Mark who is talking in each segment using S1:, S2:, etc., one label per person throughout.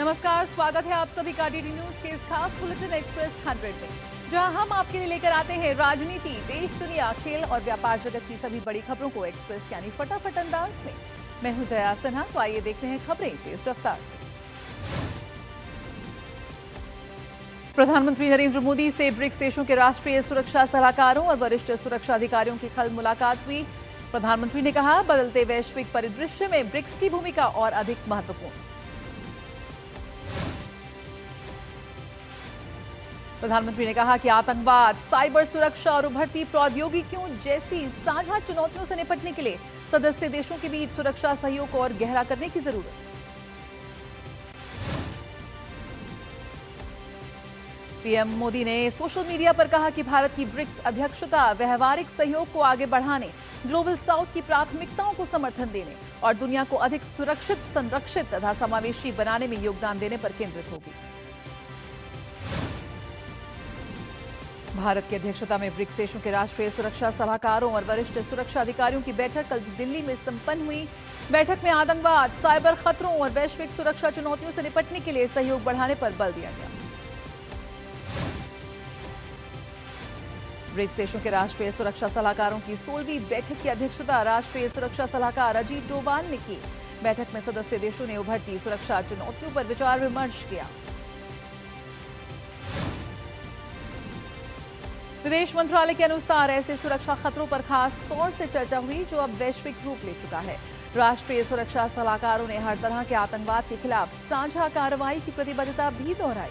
S1: नमस्कार, स्वागत है आप सभी का डीडी न्यूज के इस खास बुलेटिन एक्सप्रेस 100 में, जहां हम आपके लिए लेकर आते हैं राजनीति, देश, दुनिया, खेल और व्यापार जगत की सभी बड़ी खबरों को एक्सप्रेस यानी फटाफट अंदाज में। मैं हूं जया सिन्हा, तो आइए देखते हैं खबरें तेज रफ्तार से। प्रधानमंत्री नरेंद्र मोदी से ब्रिक्स देशों के राष्ट्रीय सुरक्षा सलाहकारों और वरिष्ठ सुरक्षा अधिकारियों की कल मुलाकात हुई। प्रधानमंत्री ने कहा, बदलते वैश्विक परिदृश्य में ब्रिक्स की भूमिका और अधिक महत्वपूर्ण। प्रधानमंत्री ने कहा कि आतंकवाद, साइबर सुरक्षा और उभरती प्रौद्योगिकियों जैसी साझा चुनौतियों से निपटने के लिए सदस्य देशों के बीच सुरक्षा सहयोग को और गहरा करने की जरूरत है। पीएम मोदी ने सोशल मीडिया पर कहा कि भारत की ब्रिक्स अध्यक्षता व्यावहारिक सहयोग को आगे बढ़ाने, ग्लोबल साउथ की प्राथमिकताओं को समर्थन देने और दुनिया को अधिक सुरक्षित, संरक्षित तथा समावेशी बनाने में योगदान देने पर केंद्रित होगी। भारत की अध्यक्षता में ब्रिक्स देशों के राष्ट्रीय सुरक्षा सलाहकारों और वरिष्ठ सुरक्षा अधिकारियों की बैठक कल दिल्ली में संपन्न हुई। बैठक में आतंकवाद, साइबर खतरों और वैश्विक सुरक्षा चुनौतियों से निपटने के लिए सहयोग बढ़ाने पर बल दिया गया। ब्रिक्स देशों के राष्ट्रीय सुरक्षा सलाहकारों की 16वीं बैठक की अध्यक्षता राष्ट्रीय सुरक्षा सलाहकार अजीत डोभाल ने की। बैठक में सदस्य देशों ने उभरती सुरक्षा चुनौतियों पर विचार विमर्श किया। विदेश मंत्रालय के अनुसार ऐसे सुरक्षा खतरों पर खास तौर से चर्चा हुई जो अब वैश्विक रूप ले चुका है। राष्ट्रीय सुरक्षा सलाहकारों ने हर तरह के आतंकवाद के खिलाफ साझा कार्रवाई की प्रतिबद्धता भी दोहराई।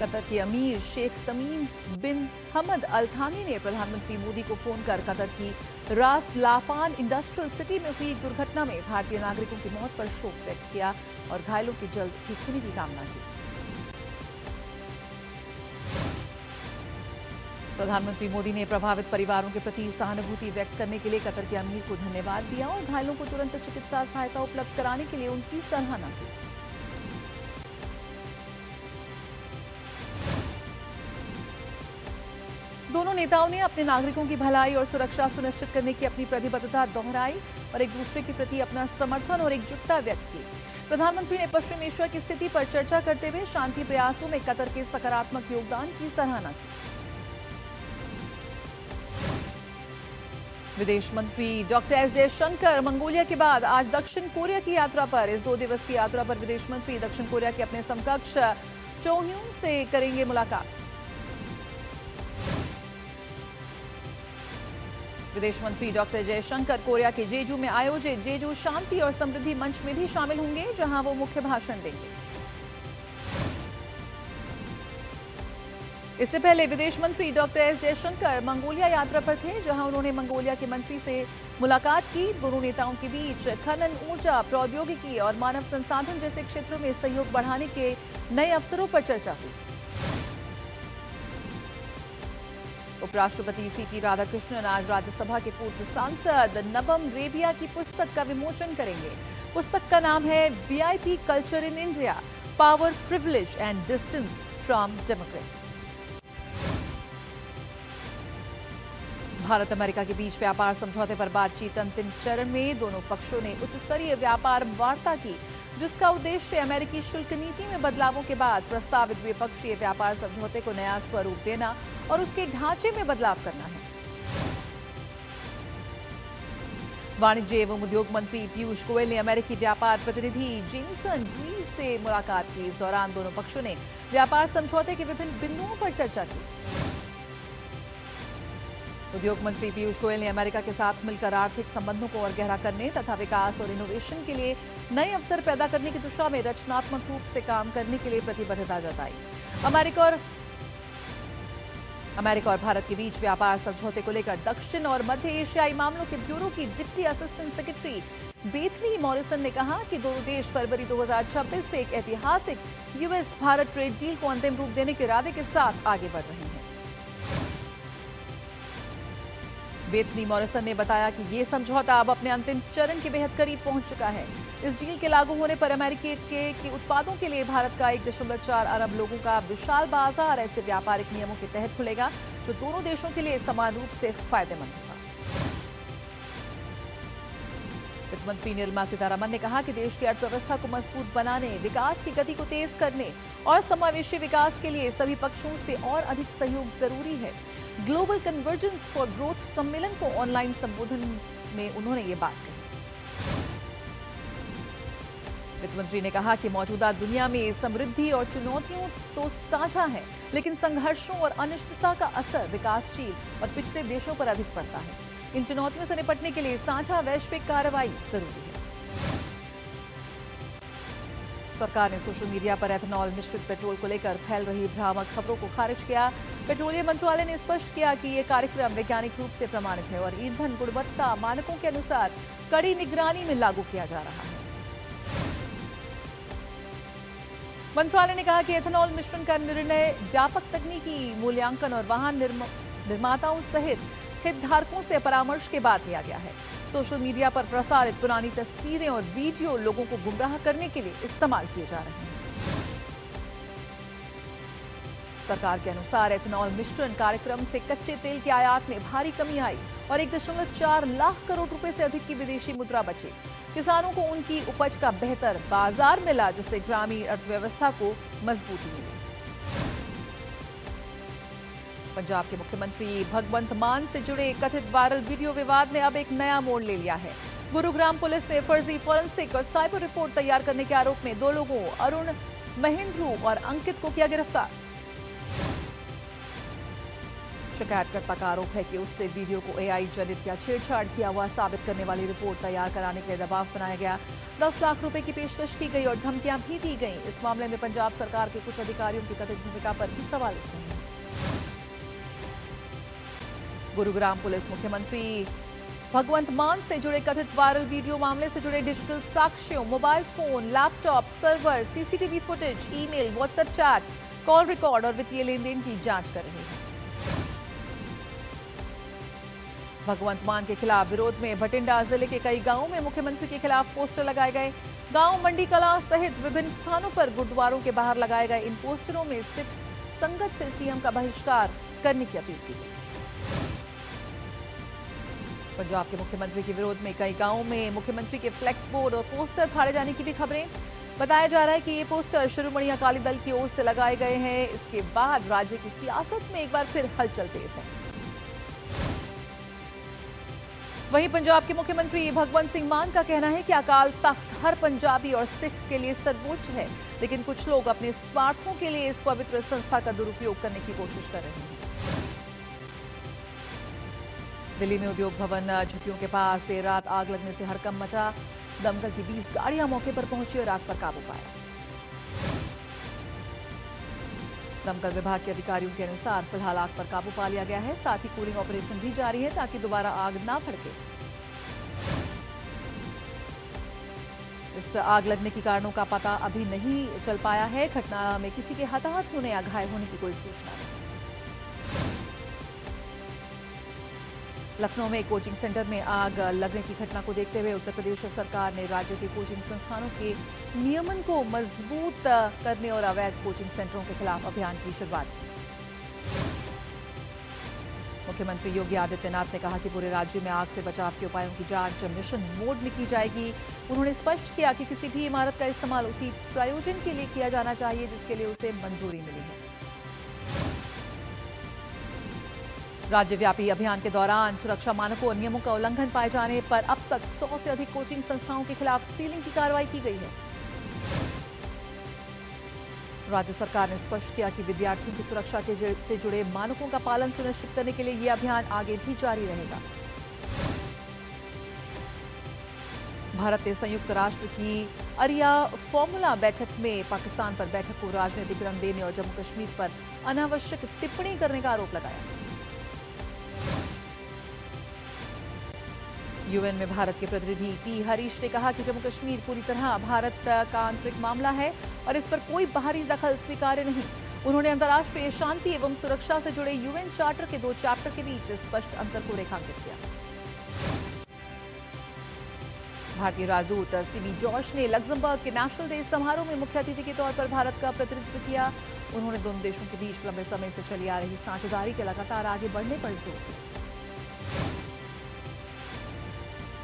S1: कतर के अमीर शेख तमीम बिन हमद अल थानी ने प्रधानमंत्री मोदी को फोन कर कतर की रास लाफान इंडस्ट्रियल सिटी में हुई दुर्घटना में भारतीय नागरिकों की मौत पर शोक व्यक्त किया और घायलों की जल्द ठीक होने की कामना की। प्रधानमंत्री मोदी ने प्रभावित परिवारों के प्रति सहानुभूति व्यक्त करने के लिए कतर के अमीर को धन्यवाद दिया और घायलों को तुरंत चिकित्सा सहायता उपलब्ध कराने के लिए उनकी सराहना की। दोनों नेताओं ने अपने नागरिकों की भलाई और सुरक्षा सुनिश्चित करने की अपनी प्रतिबद्धता दोहराई और एक दूसरे के प्रति अपना समर्थन और एकजुटता व्यक्त की। प्रधानमंत्री ने पश्चिम एशिया की स्थिति पर चर्चा करते हुए शांति प्रयासों में कतर के सकारात्मक योगदान की सराहना की। विदेश मंत्री डॉक्टर एस जयशंकर मंगोलिया के बाद आज दक्षिण कोरिया की यात्रा पर। इस 2 दिवसीय यात्रा पर विदेश मंत्री दक्षिण कोरिया के अपने समकक्ष चोह्यूम से करेंगे मुलाकात। विदेश मंत्री डॉक्टर जयशंकर कोरिया के जेजू में आयोजित जेजू शांति और समृद्धि मंच में भी शामिल होंगे, जहां वो मुख्य भाषण देंगे। इससे पहले विदेश मंत्री डॉक्टर एस जयशंकर मंगोलिया यात्रा पर थे, जहां उन्होंने मंगोलिया के मंत्री से मुलाकात की। दोनों नेताओं के बीच खनन, ऊर्जा, प्रौद्योगिकी और मानव संसाधन जैसे क्षेत्रों में सहयोग बढ़ाने के नए अवसरों पर चर्चा हुई। उपराष्ट्रपति सीपी राधाकृष्णन आज राज्यसभा के पूर्व सांसद नबम रेबिया की पुस्तक का विमोचन करेंगे। पुस्तक का नाम है VIP culture in India, power, privilege and distance from democracy. Bharat America के बीच व्यापार समझौते पर बातचीत अंतिम चरण में। दोनों पक्षों ने उच्च स्तरीय व्यापार वार्ता की, जिसका उद्देश्य अमेरिकी शुल्क नीति में बदलावों के बाद प्रस्तावित द्विपक्षीय व्यापार समझौते को नया स्वरूप देना और उसके ढांचे में बदलाव करना है। वाणिज्य एवं उद्योग मंत्री पीयूष गोयल ने अमेरिकी व्यापार प्रतिनिधि जेमिसन ग्रीव से मुलाकात की। इस दौरान दोनों पक्षों ने व्यापार समझौते के विभिन्न बिंदुओं पर चर्चा की। उद्योग मंत्री पीयूष गोयल ने अमेरिका के साथ मिलकर आर्थिक संबंधों को और गहरा करने तथा विकास और इनोवेशन के लिए नए अवसर पैदा करने की दिशा में रचनात्मक रूप से काम करने के लिए प्रतिबद्धता जताई। अमेरिका और भारत के बीच व्यापार समझौते को लेकर दक्षिण और मध्य एशियाई मामलों के ब्यूरो की deputy assistant secretary Bethany Morrison ने कहा कि दोनों देश फरवरी 2026 से एक ऐतिहासिक यूएस भारत ट्रेड डील को अंतिम रूप देने के इरादे के साथ आगे बढ़ रहे हैं। बेथनी मॉरिसन ने बताया कि ये समझौता अब अपने अंतिम चरण के बेहद करीब पहुंच चुका है। इस डील के लागू होने पर अमेरिकी के उत्पादों के लिए भारत का 1.4 अरब लोगों का विशाल बाजार ऐसे व्यापारिक नियमों के तहत खुलेगा, जो दोनों देशों के लिए समान रूप से फायदेमंद होगा। वित्त मंत्री निर्मला सीतारमण ने कहा कि देश की अर्थव्यवस्था को मजबूत बनाने, विकास की गति को तेज करने और समावेशी विकास के लिए सभी पक्षों से और अधिक सहयोग जरूरी है। ग्लोबल कन्वर्जेंस फॉर ग्रोथ सम्मेलन को ऑनलाइन संबोधन में उन्होंने ये बात कही। वित्त मंत्री ने कहा कि मौजूदा दुनिया में समृद्धि और चुनौतियों तो साझा है, लेकिन संघर्षों और अनिश्चितता का असर विकासशील और पिछड़े देशों पर अधिक पड़ता है। इन चुनौतियों से निपटने के लिए साझा वैश्विक कार्रवाई जरूरी है। सरकार ने सोशल मीडिया पर एथेनॉल मिश्रित पेट्रोल को लेकर फैल रही भ्रामक खबरों को खारिज किया। पेट्रोलियम मंत्रालय ने स्पष्ट किया कि यह कार्यक्रम वैज्ञानिक रूप से प्रमाणित है और ईंधन गुणवत्ता मानकों के अनुसार कड़ी निगरानी में लागू किया जा रहा है। मंत्रालय ने कहा कि एथेनॉल मिश्रण का निर्णय व्यापक तकनीकी मूल्यांकन और वाहन निर्माताओं सहित हितधारकों से परामर्श के बाद लिया गया है। सोशल मीडिया पर प्रसारित पुरानी तस्वीरें और वीडियो लोगों को गुमराह करने के लिए इस्तेमाल किए जा रहे हैं। सरकार के अनुसार एथेनॉल मिश्रण कार्यक्रम से कच्चे तेल के आयात में भारी कमी आई और 1.4 लाख करोड़ रुपए से अधिक की विदेशी मुद्रा बची। किसानों को उनकी उपज का बेहतर बाजार मिला, जिससे ग्रामीण अर्थव्यवस्था को मजबूती मिली। पंजाब के मुख्यमंत्री भगवंत मान से जुड़े कथित वायरल वीडियो विवाद ने अब एक नया मोड़ ले लिया है। गुरुग्राम पुलिस ने फर्जी फॉरेंसिक और साइबर रिपोर्ट तैयार करने के आरोप में 2 लोगों अरुण महेंद्रू और अंकित को किया गिरफ्तार। शिकायतकर्ता का आरोप है कि उससे वीडियो को एआई जनित या छेड़छाड़ किया हुआ साबित करने वाली रिपोर्ट तैयार कराने के लिए दबाव बनाया गया। 10 लाख रुपए की पेशकश की गई और धमकियां भी दी गईं। इस मामले में पंजाब सरकार के कुछ अधिकारियों की कथित भूमिका पर भी सवाल उठे हैं। गुरुग्राम पुलिस मुख्यमंत्री भगवंत मान से जुड़े कथित वायरल वीडियो मामले से जुड़े डिजिटल साक्ष्यों, mobile phone, laptop, server, CCTV footage, email, WhatsApp chat, call record और वित्तीय लेन देन की जांच कर रही है। भगवंत मान के खिलाफ विरोध में भटिंडा जिले के कई गांवों में मुख्यमंत्री के खिलाफ पोस्टर लगाए गए। गांव मंडी कला सहित विभिन्न स्थानों पर गुरुद्वारों के बाहर लगाए गए इन पोस्टरों में सिख संगत से सीएम का बहिष्कार करने की अपील की गई। पंजाब के मुख्यमंत्री के विरोध में कई गांवों में मुख्यमंत्री के फ्लेक्स बोर्ड और पोस्टर फाड़े जाने की भी खबरें। बताया जा रहा है कि ये पोस्टर शिरोमणि अकाली दल की ओर से लगाए गए हैं। इसके बाद राज्य की सियासत में एक बार फिर हलचल तेज है। वहीं पंजाब के मुख्यमंत्री भगवंत सिंह मान का कहना है कि अकाल तख्त हर पंजाबी और सिख के लिए सर्वोच्च है, लेकिन कुछ लोग अपने स्वार्थों के लिए इस पवित्र संस्था का दुरुपयोग करने की कोशिश कर रहे हैं। दिल्ली में उद्योग भवन झुग्गियों के पास देर रात आग लगने से हड़कंप मचा। दमकल की 20 गाड़ियां मौके पर पहुंची और आग पर काबू पाया। दमकल विभाग के अधिकारियों के अनुसार फिलहाल आग पर काबू पा लिया गया है। साथ ही कूलिंग ऑपरेशन भी जारी है ताकि दोबारा आग ना भड़के। इस आग लगने के कारणों का पता अभी नहीं चल पाया है। घटना में किसी के हताहत होने या घायल होने की कोई सूचना नहीं। लखनऊ में कोचिंग सेंटर में आग लगने की घटना को देखते हुए उत्तर प्रदेश सरकार ने राज्य के कोचिंग संस्थानों के नियमन को मजबूत करने और अवैध कोचिंग सेंटरों के खिलाफ अभियान की शुरुआत की। मुख्यमंत्री योगी आदित्यनाथ ने कहा कि पूरे राज्य में आग से बचाव के उपायों की जांच मिशन मोड में की जाएगी। उन्होंने स्पष्ट किया कि किसी भी इमारत का इस्तेमाल उसी प्रयोजन के लिए किया जाना चाहिए जिसके लिए उसे मंजूरी मिली है। राज्यव्यापी अभियान के दौरान सुरक्षा मानकों और नियमों का उल्लंघन पाए जाने पर अब तक 100 से अधिक कोचिंग संस्थाओं के खिलाफ सीलिंग की कार्रवाई की गई है। राज्य सरकार ने स्पष्ट किया कि विद्यार्थियों की सुरक्षा से जुड़े मानकों का पालन सुनिश्चित करने के लिए यह अभियान आगे भी जारी रहेगा। भारत ने संयुक्त राष्ट्र की अरिया फॉर्मूला बैठक में पाकिस्तान पर बैठक को राजनीतिक रंग देने और जम्मू कश्मीर पर अनावश्यक टिप्पणी करने का आरोप लगाया। यूएन में भारत के प्रतिनिधि पी हरीश ने कहा कि जम्मू कश्मीर पूरी तरह भारत का आंतरिक मामला है और इस पर कोई बाहरी दखल स्वीकार्य नहीं। उन्होंने अंतर्राष्ट्रीय शांति एवं सुरक्षा से जुड़े यूएन चार्टर के 2 चैप्टर के बीच स्पष्ट अंतर को रेखांकित किया। भारतीय राजदूत सीबी जॉर्ज ने लग्जमबर्ग के नेशनल डे समारोह में मुख्य अतिथि के तौर पर भारत का प्रतिनिधित्व किया। उन्होंने दोनों देशों के बीच लंबे समय से चली आ रही साझेदारी के लगातार आगे बढ़ने पर जोर दिया।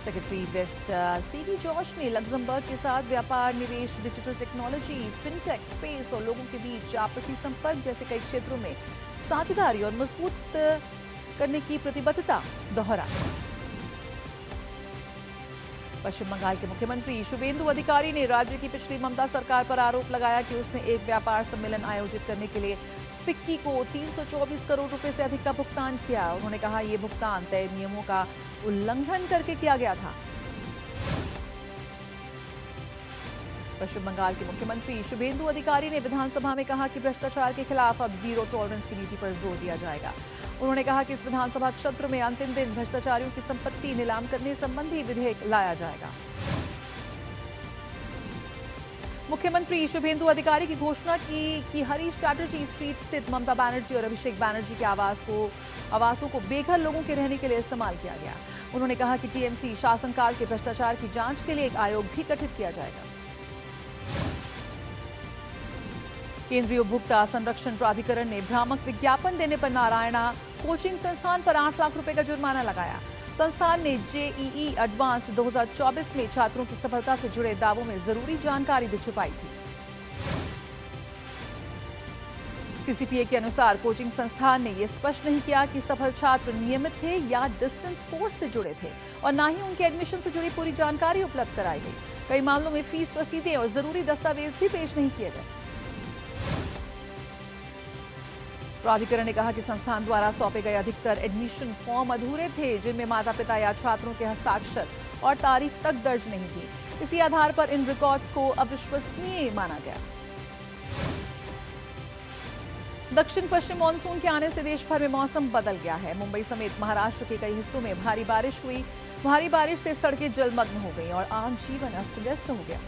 S1: सेक्रेटरी वेस्ट सीबी जॉर्ज ने लग्जमबर्ग के साथ व्यापार, निवेश, डिजिटल टेक्नोलॉजी, फिनटेक, स्पेस और लोगों के बीच आपसी संपर्क जैसे कई क्षेत्रों में साझेदारी और मजबूत करने की प्रतिबद्धता दोहराई। पश्चिम बंगाल के मुख्यमंत्री शुभेंदु अधिकारी ने राज्य की पिछली ममता सरकार पर आरोप लगाया कि उसने एक व्यापार सम्मेलन आयोजित करने के लिए फिक्की को 324 करोड़ रुपए से अधिक का भुगतान किया। उन्होंने कहा यह भुगतान तय नियमों का उल्लंघन करके किया गया था। पश्चिम बंगाल के मुख्यमंत्री शुभेंदु अधिकारी ने विधानसभा में कहा कि भ्रष्टाचार के खिलाफ अब जीरो टॉलरेंस की नीति पर जोर दिया जाएगा। उन्होंने कहा कि इस विधानसभा क्षेत्र में अंतिम दिन भ्रष्टाचारियों की संपत्ति नीलाम करने संबंधी विधेयक लाया जाएगा। मुख्यमंत्री शुभेंदु अधिकारी की घोषणा की कि हरीश चैटर्जी स्ट्रीट स्थित ममता बनर्जी और अभिषेक बनर्जी के आवासों को बेघर लोगों के रहने के लिए इस्तेमाल किया गया। उन्होंने कहा कि टीएमसी शासनकाल के भ्रष्टाचार की जांच के लिए एक आयोग भी गठित किया जाएगा। केंद्रीय उपभोक्ता संरक्षण प्राधिकरण ने भ्रामक विज्ञापन देने पर नारायणा कोचिंग संस्थान पर 8 लाख रुपए का जुर्माना लगाया। संस्थान ने जेईई एडवांस्ड 2024 में छात्रों की सफलता से जुड़े दावों में जरूरी जानकारी दे छुपाई थी। सीसीपीए के अनुसार कोचिंग संस्थान ने यह स्पष्ट नहीं किया कि सफल छात्र नियमित थे या डिस्टेंस कोर्स से जुड़े थे और न ही उनके एडमिशन से जुड़ी पूरी जानकारी उपलब्ध कराई गई। कई मामलों में फीस रसीदें और जरूरी दस्तावेज भी पेश नहीं किए गए। प्राधिकरण ने कहा कि संस्थान द्वारा सौंपे गए अधिकतर एडमिशन फॉर्म अधूरे थे, जिनमें माता पिता या छात्रों के हस्ताक्षर और तारीख तक दर्ज नहीं थी। इसी आधार पर इन रिकॉर्ड्स को अविश्वसनीय माना गया। दक्षिण पश्चिम मानसून के आने से देश भर में मौसम बदल गया है। मुंबई समेत महाराष्ट्र के कई हिस्सों में भारी बारिश हुई। भारी बारिश से सड़कें जलमग्न हो गई और आम जीवन अस्त व्यस्त हो गया।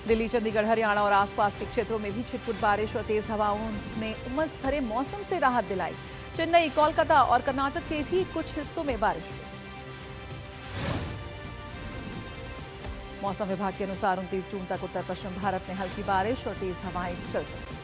S1: दिल्ली, चंडीगढ़, हरियाणा और आसपास के क्षेत्रों में भी छिटपुट बारिश और तेज हवाओं ने उमस भरे मौसम से राहत दिलाई। चेन्नई, कोलकाता और कर्नाटक के भी कुछ हिस्सों में बारिश हुई। मौसम विभाग के अनुसार 29 जून तक उत्तर पश्चिम भारत में हल्की बारिश और तेज हवाएं चल सकती हैं।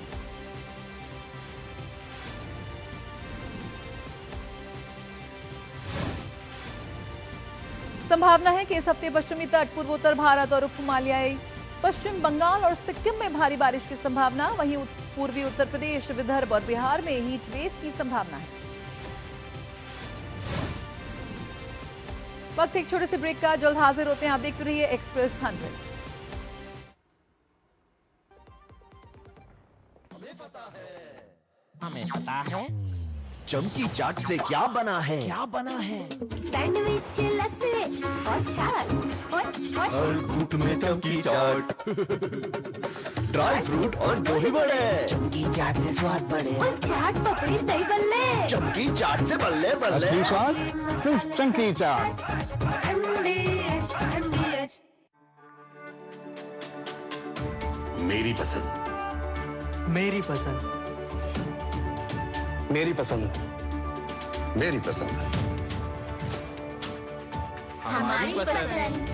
S1: संभावना है कि इस हफ्ते पश्चिमी तट, पूर्वोत्तर भारत और उप हिमालयी पश्चिम बंगाल और सिक्किम में भारी बारिश की संभावना। वहीं पूर्वी उत्तर प्रदेश, विदर्भ और बिहार में हीट वेव की संभावना है। वक्त एक छोटे से ब्रेक का, जल्द हाजिर होते हैं। आप देखते रहिए एक्सप्रेस 100।
S2: हमें पता है चमकी चाट से क्या बना है,
S3: सैंडविच, लस्सी और छाछ और
S2: हर घूंट में चमकी चाट। ड्राई फ्रूट और दही बड़े,
S4: चमकी चाट से स्वाद बढ़े।
S3: और चाट पपड़ी दही बल्ले।
S2: चमकी चाट से बल्ले बल्ले।
S5: असली स्वाद सिर्फ चमकी चाट।
S6: मेरी पसंद,
S7: मेरी पसंद,
S6: मेरी पसंद, मेरी पसंद,
S3: हमारी पसंद।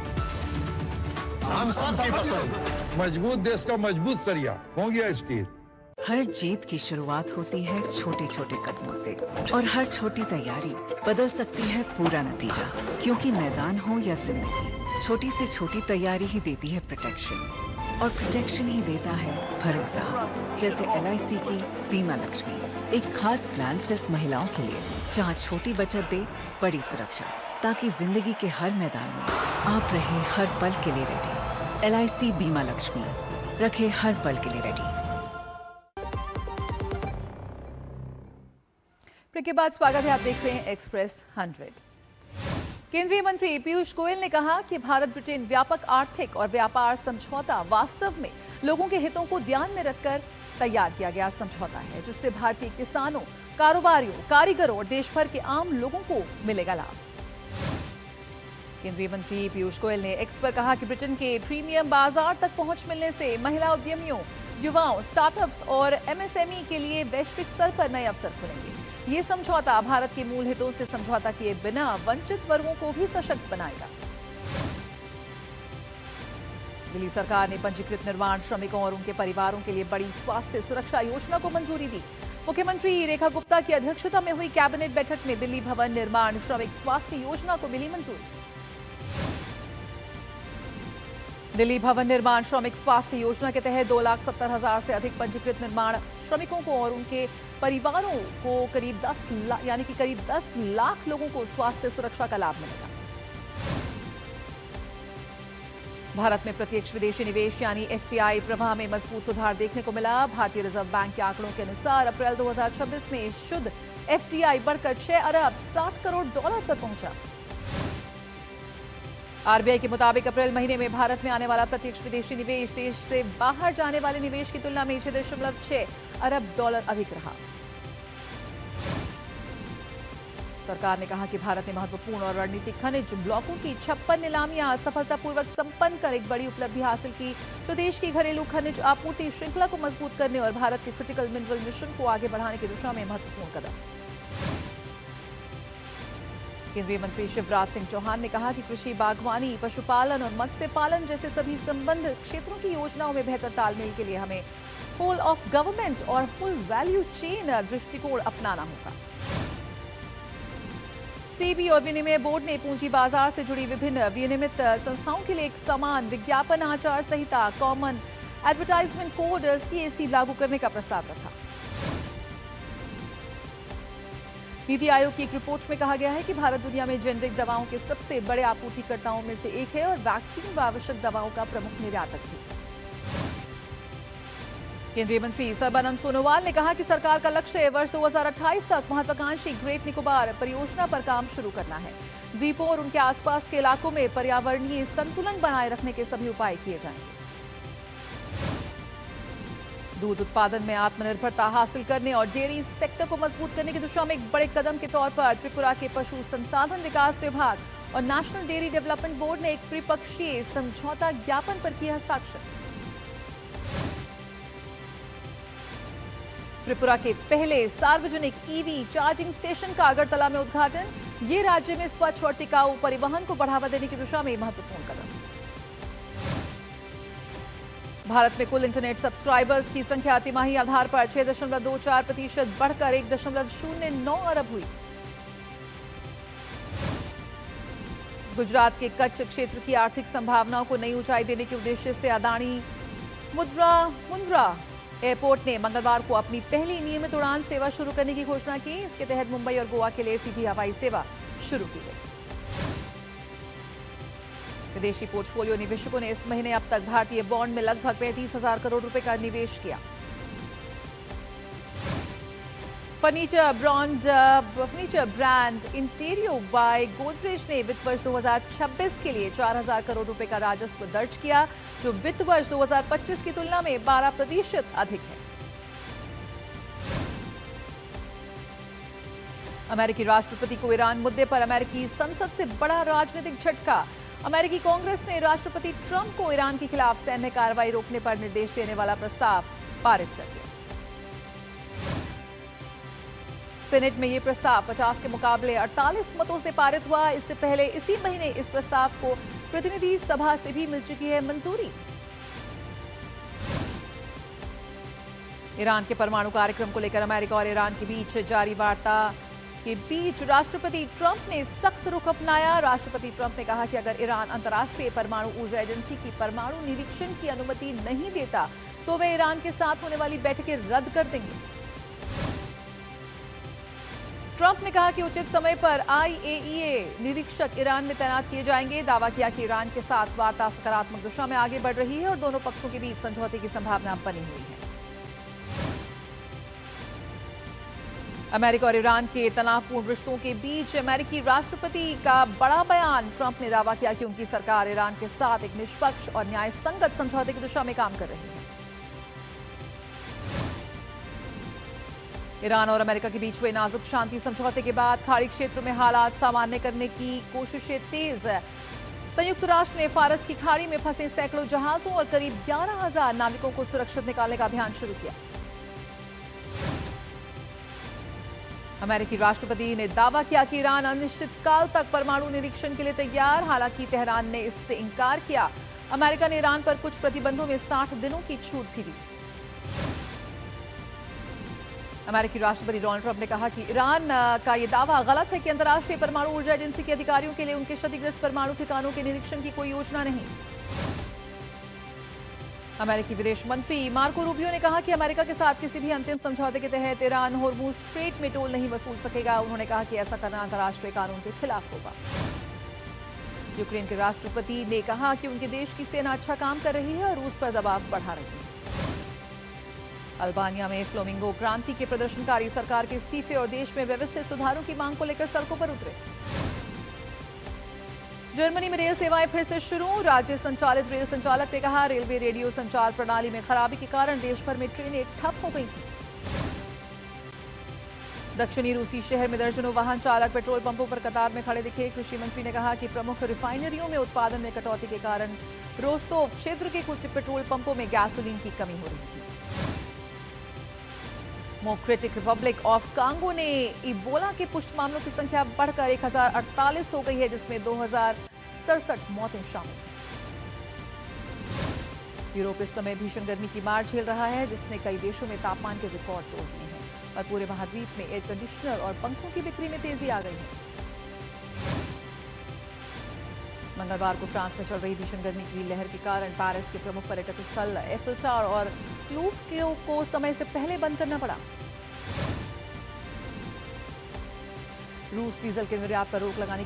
S6: हम सबकी पसंद।
S8: मजबूत देश का मजबूत सरिया हो गया स्टील।
S9: हर जीत की शुरुआत होती है छोटे छोटे कदमों से और हर छोटी तैयारी बदल सकती है पूरा नतीजा। क्योंकि मैदान हो या जिंदगी, छोटी से छोटी तैयारी ही देती है प्रोटेक्शन और प्रोटेक्शन ही देता है भरोसा। जैसे LIC की बीमा लक्ष्मी, एक खास प्लान सिर्फ महिलाओं के लिए, जहां छोटी बचत दे बड़ी सुरक्षा, ताकि जिंदगी के हर मैदान में आप रहे हर पल के लिए रेडी। LIC बीमा लक्ष्मी, रखे हर पल के लिए रेडी।
S1: ब्रेक के बाद स्वागत है, आप देख रहे हैं एक्सप्रेस 100। केंद्रीय मंत्री पीयूष गोयल ने कहा कि भारत ब्रिटेन व्यापक आर्थिक और व्यापार समझौता वास्तव में लोगों के हितों को ध्यान में रखकर तैयार किया गया समझौता है, जिससे भारतीय किसानों, कारोबारियों, कारीगरों और देश भर के आम लोगों को मिलेगा लाभ। केंद्रीय मंत्री पीयूष गोयल ने एक्स पर कहा कि ब्रिटेन के प्रीमियम बाजार तक पहुंच मिलने से महिला उद्यमियों, युवाओं, स्टार्टअप्स और MSME के लिए वैश्विक स्तर पर नए अवसर खुलेंगे। ये समझौता भारत के मूल हितों से समझौता किए बिना वंचित वर्गों को भी सशक्त बनाएगा। दिल्ली सरकार ने पंजीकृत निर्माण श्रमिकों और उनके परिवारों के लिए बड़ी स्वास्थ्य सुरक्षा योजना को मंजूरी दी। मुख्यमंत्री रेखा गुप्ता की अध्यक्षता में हुई कैबिनेट बैठक में दिल्ली भवन निर्माण श्रमिक स्वास्थ्य योजना को मिली मंजूरी। दिल्ली भवन निर्माण श्रमिक स्वास्थ्य योजना के तहत 2,70,000 से अधिक पंजीकृत निर्माण श्रमिकों को और उनके परिवारों को करीब 10 लाख लोगों को स्वास्थ्य सुरक्षा का लाभ मिलेगा। भारत में प्रत्यक्ष विदेशी निवेश यानी FDI प्रवाह में मजबूत सुधार देखने को मिला। भारतीय रिजर्व बैंक के आंकड़ों के अनुसार अप्रैल 2026 में शुद्ध FDI बढ़कर 6 अरब 60 करोड़ डॉलर पर पहुंचा। RBI के मुताबिक अप्रैल महीने में भारत में आने वाला प्रत्यक्ष विदेशी निवेश देश से बाहर जाने वाले निवेश की तुलना में 6.6 अरब डॉलर अधिक रहा। सरकार ने कहा कि भारत ने महत्वपूर्ण और रणनीतिक खनिज ब्लॉकों की 56 नीलामियां सफलतापूर्वक संपन्न कर एक बड़ी उपलब्धि हासिल की, जो देश की घरेलू खनिज आपूर्ति श्रृंखला को मजबूत करने और भारत के क्रिटिकल मिनरल मिशन को आगे बढ़ाने की दिशा में महत्वपूर्ण कदम। केंद्रीय मंत्री शिवराज सिंह चौहान ने कहा कि कृषि, बागवानी, पशुपालन और मत्स्य पालन जैसे सभी संबंधित क्षेत्रों की योजनाओं में बेहतर तालमेल के लिए हमें होल ऑफ गवर्नमेंट और फुल वैल्यू चेन दृष्टिकोण अपनाना होगा। सेबी और विनिमय बोर्ड ने पूंजी बाजार से जुड़ी विभिन्न विनियमित संस्थाओं के लिए एक समान विज्ञापन आचार संहिता कॉमन एडवर्टाइजमेंट कोड CAC लागू करने का प्रस्ताव रखा। नीति आयोग की एक रिपोर्ट में कहा गया है कि भारत दुनिया में जेनरिक दवाओं के सबसे बड़े आपूर्तिकर्ताओं में से एक है और वैक्सीन व आवश्यक दवाओं का प्रमुख निर्यातक भी। केंद्रीय मंत्री सर्बानंद सोनोवाल ने कहा कि सरकार का लक्ष्य है वर्ष 2028 तक महत्वाकांक्षी ग्रेट निकोबार परियोजना पर काम शुरू करना है। द्वीपों और उनके आसपास के इलाकों में पर्यावरणीय संतुलन बनाए रखने के सभी उपाय किए जाएंगे। दूध उत्पादन में आत्मनिर्भरता हासिल करने और डेयरी सेक्टर को मजबूत करने की दिशा में एक बड़े कदम के तौर पर त्रिपुरा के पशु संसाधन विकास विभाग और नेशनल डेयरी डेवलपमेंट बोर्ड ने एक त्रिपक्षीय समझौता ज्ञापन पर किए हस्ताक्षर। त्रिपुरा के पहले सार्वजनिक EV चार्जिंग स्टेशन का अगरतला में उद्घाटन। ये राज्य में स्वच्छ और टिकाऊ परिवहन को बढ़ावा देने की दिशा में महत्वपूर्ण कदम। भारत में कुल इंटरनेट सब्सक्राइबर्स की संख्या तिमाही आधार पर 6.24% बढ़कर 1.09 अरब हुई। गुजरात के कच्छ क्षेत्र की आर्थिक संभावनाओं को नई ऊंचाई देने के उद्देश्य से अदानी मुंद्रा एयरपोर्ट ने मंगलवार को अपनी पहली नियमित उड़ान सेवा शुरू करने की घोषणा की। इसके तहत मुंबई और गोवा के लिए सीधी हवाई सेवा शुरू की गई। विदेशी पोर्टफोलियो निवेशकों ने इस महीने अब तक भारतीय बॉन्ड में लगभग 35,000 करोड़ रुपए का निवेश किया। फर्नीचर ब्रांड इंटीरियो बाय गोदरेज ने वित्त वर्ष 2026 के लिए 4,000 करोड़ रुपए का राजस्व दर्ज किया, जो वित्त वर्ष 2025 की तुलना में 12% अधिक है। अमेरिकी राष्ट्रपति को ईरान मुद्दे पर अमेरिकी संसद से बड़ा राजनीतिक झटका। अमेरिकी कांग्रेस ने राष्ट्रपति ट्रंप को ईरान के खिलाफ सैन्य कार्रवाई रोकने पर निर्देश देने वाला प्रस्ताव पारित कर दिया। सेनेट में यह प्रस्ताव 50 के मुकाबले 48 मतों से पारित हुआ। इससे पहले इसी महीने इस प्रस्ताव को प्रतिनिधि सभा से भी मिल चुकी है मंजूरी। ईरान के परमाणु कार्यक्रम को लेकर अमेरिका और ईरान के बीच जारी वार्ता के बीच राष्ट्रपति ट्रंप ने सख्त रुख अपनाया। राष्ट्रपति ट्रंप ने कहा कि अगर ईरान अंतर्राष्ट्रीय परमाणु ऊर्जा एजेंसी की परमाणु निरीक्षण की अनुमति नहीं देता तो वे ईरान के साथ होने वाली बैठकें रद्द कर देंगे। ट्रंप ने कहा कि उचित समय पर IAEA निरीक्षक ईरान में तैनात किए जाएंगे। दावा किया कि ईरान के साथ वार्ता सकारात्मक दिशा में आगे बढ़ रही है और दोनों पक्षों के बीच समझौते की संभावना बनी हुई है। अमेरिका और ईरान के तनावपूर्ण रिश्तों के बीच अमेरिकी राष्ट्रपति का बड़ा बयान। ट्रंप ने दावा किया कि उनकी सरकार ईरान के साथ एक निष्पक्ष और न्यायसंगत समझौते की दिशा में काम कर रही है। ईरान और अमेरिका के बीच हुए नाजुक शांति समझौते के बाद खाड़ी क्षेत्र में हालात सामान्य करने की कोशिशें तेज। संयुक्त राष्ट्र ने फारस की खाड़ी में फंसे सैकड़ों जहाजों और करीब 11,000 नाविकों को सुरक्षित निकालने का अभियान शुरू किया। अमेरिकी राष्ट्रपति ने दावा किया कि ईरान अनिश्चितकाल तक परमाणु निरीक्षण के लिए तैयार। हालांकि तेहरान ने इससे इनकार किया। अमेरिका ने ईरान पर कुछ प्रतिबंधों में 60 दिनों की छूट भी दी। अमेरिकी राष्ट्रपति डोनाल्ड ट्रंप ने कहा कि ईरान का यह दावा गलत है कि अंतर्राष्ट्रीय परमाणु ऊर्जा एजेंसी के अधिकारियों के लिए उनके क्षतिग्रस्त परमाणु ठिकानों के निरीक्षण की कोई योजना नहीं। अमेरिकी विदेश मंत्री मार्को रूबियो ने कहा कि अमेरिका के साथ किसी भी अंतिम समझौते के तहत ईरान होर्मुज स्ट्रेट में टोल नहीं वसूल सकेगा। उन्होंने कहा कि ऐसा करना अंतर्राष्ट्रीय कानून के खिलाफ होगा। यूक्रेन के राष्ट्रपति ने कहा कि उनके देश की सेना अच्छा काम कर रही है और रूस पर दबाव बढ़ा रही है। अल्बानिया में फ्लोमिंगो क्रांति के प्रदर्शनकारी सरकार के इस्तीफे और देश में व्यवस्थित सुधारों की मांग को लेकर सड़कों पर उतरे। जर्मनी में रेल सेवाएं फिर से शुरू। राज्य संचालित रेल संचालक ने कहा रेलवे रेडियो संचार प्रणाली में खराबी के कारण देश भर में ट्रेनें ठप हो गई थी। दक्षिणी रूसी शहर में दर्जनों वाहन चालक पेट्रोल पंपों पर कतार में खड़े दिखे। कृषि मंत्री ने कहा कि प्रमुख रिफाइनरियों में उत्पादन में कटौती के कारण रोस्तोव क्षेत्र के कुछ पेट्रोल पंपों में गैसोलीन की कमी हो रही थी। डेमोक्रेटिक रिपब्लिक ऑफ कांगो ने इबोला के पुष्ट मामलों की संख्या बढ़कर 1048 हो गई है, जिसमें 2067 मौतें शामिल हैं। यूरोप इस समय भीषण गर्मी की मार झेल रहा है, जिसने कई देशों में तापमान के रिकॉर्ड तोड़ दिए हैं और पूरे महाद्वीप में एयर कंडीशनर और पंखों की बिक्री में तेजी आ गई है। मंगलवार को फ्रांस में चल रही भीषण गर्मी की लहर के कारण पेरिस के प्रमुख पर्यटक स्थल एफिल टावर और लूव्र को समय से पहले बंद करना पड़ा। रूस डीजल के निर्यात पर रोक लगाने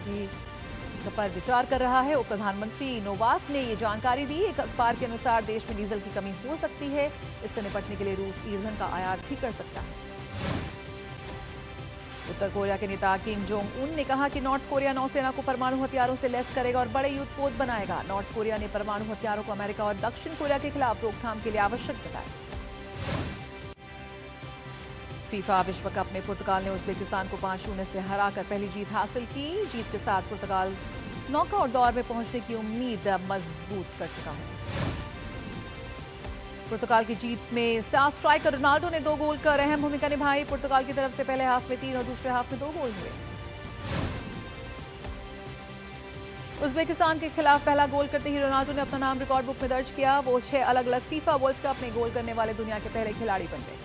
S1: पर विचार कर रहा है। उप प्रधानमंत्री नोवाक ने ये जानकारी दी। एक अखबार के अनुसार देश में डीजल की कमी हो सकती है। इससे निपटने के लिए रूस ईंधन का आयात भी कर सकता है। उत्तर कोरिया के नेता किम जोंग उन ने कहा कि नॉर्थ कोरिया नौसेना को परमाणु हथियारों से लैस करेगा और बड़े युद्धपोत बनाएगा। नॉर्थ कोरिया ने परमाणु हथियारों को अमेरिका और दक्षिण कोरिया के खिलाफ रोकथाम के लिए आवश्यक बताया। फीफा विश्व कप में पुर्तगाल ने उज्बेकिस्तान को 5-0 से हराकर पहली जीत हासिल की। जीत के साथ पुर्तगाल नॉकआउट दौर में पहुंचने की उम्मीद मजबूत कर चुका है। पुर्तगाल की जीत में स्टार स्ट्राइकर रोनाल्डो ने 2 गोल कर अहम भूमिका निभाई। पुर्तगाल की तरफ से पहले हाफ में 3 और दूसरे हाफ में 2 गोल हुए। उज्बेकिस्तान के खिलाफ पहला गोल करते ही रोनाल्डो ने अपना नाम रिकॉर्ड बुक में दर्ज किया। वो 6 अलग-अलग फीफा वर्ल्ड कप में गोल करने वाले दुनिया के पहले खिलाड़ी बन गए।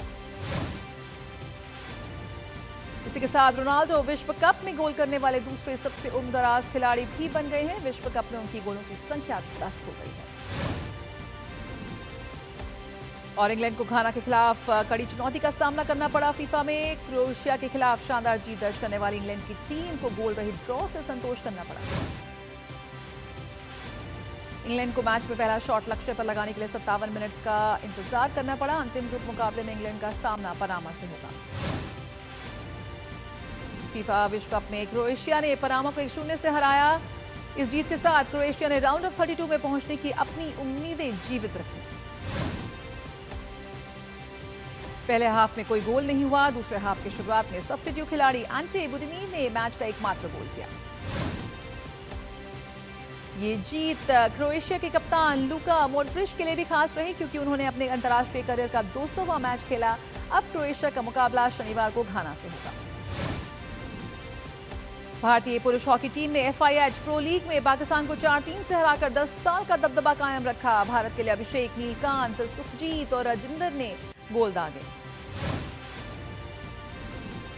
S1: इसी के साथ रोनाल्डो विश्व कप में गोल करने वाले दूसरे सबसे उम्रदराज खिलाड़ी भी बन गए हैं। विश्व कप में उनकी गोलों की संख्या 10 हो गई है। और इंग्लैंड को घाना के खिलाफ कड़ी चुनौती का सामना करना पड़ा। फीफा में क्रोएशिया के खिलाफ शानदार जीत दर्ज करने वाली इंग्लैंड की टीम को गोल रहित ड्रॉ से संतोष करना पड़ा। इंग्लैंड को मैच में पहला शॉट लक्ष्य पर लगाने के लिए 57 मिनट का इंतजार करना पड़ा। अंतिम ग्रुप मुकाबले में इंग्लैंड का सामना पनामा से होगा। फीफा विश्व कप में क्रोएशिया ने पनामा को 1-0 से हराया। इस जीत के साथ क्रोएशिया ने राउंड ऑफ 32 में पहुंचने की अपनी उम्मीदें जीवित रखी। पहले हाफ में कोई गोल नहीं हुआ। दूसरे हाफ की शुरुआत में सब्स्टिट्यूट खिलाड़ी एंटे बुदिमीर ने मैच का एकमात्र गोल किया। ये जीत क्रोएशिया के कप्तान लुका मॉड्रिच के लिए भी खास रही, क्योंकि उन्होंने अपने अंतर्राष्ट्रीय करियर का 200वां मैच खेला। अब क्रोएशिया का मुकाबला शनिवार को घाना से होगा। भारतीय पुरुष हॉकी टीम ने FIH प्रो लीग में पाकिस्तान को 4-3 से हराकर 10 साल का दबदबा कायम रखा। भारत के लिए अभिषेक, नीलकांत, सुखजीत और राजिंदर ने गोल दागे।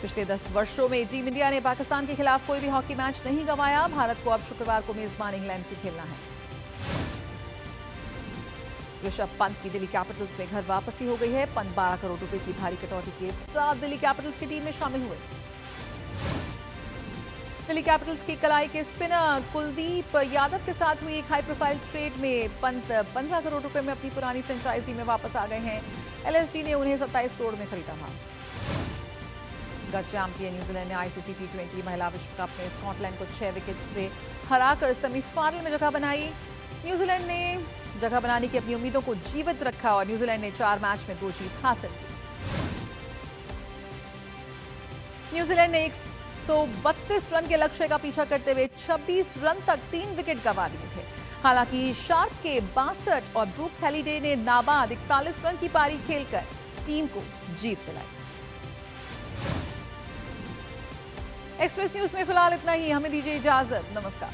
S1: पिछले 10 वर्षों में टीम इंडिया ने पाकिस्तान के खिलाफ कोई भी हॉकी मैच नहीं गंवाया। भारत को अब शुक्रवार को मेजबान इंग्लैंड से खेलना है। ऋषभ पंत की दिल्ली कैपिटल्स में घर वापसी हो गई है। पंत 12 करोड़ रुपए की भारी कटौती के साथ दिल्ली कैपिटल्स की टीम में शामिल हुए। दिल्ली कैपिटल्स की कलाई के स्पिनर कुलदीप यादव के साथ हुई एक हाई प्रोफाइल ट्रेड में पंत 15 करोड़ रुपए में अपनी पुरानी फ्रेंचाइजी में वापस आ गए हैं। LSG ने उन्हें 27 करोड़ में खरीदा था। गत चैंपियन न्यूजीलैंड ने ICC T20 महिला विश्व कप में स्कॉटलैंड को 6 विकेट से हराकर सेमीफाइनल में जगह बनाई। न्यूजीलैंड ने जगह बनाने की अपनी उम्मीदों को जीवित रखा और न्यूजीलैंड ने 4 मैच में 2 जीत हासिल की। न्यूजीलैंड ने 132 रन के लक्ष्य का पीछा करते हुए 26 रन तक 3 विकेट गंवा दिए थे। हालांकि शार्प के 62 और ब्रूक हैलिडे ने नाबाद 41 रन की पारी खेलकर टीम को जीत दिलाई। एक्सप्रेस न्यूज में फिलहाल इतना ही। हमें दीजिए इजाजत। नमस्कार।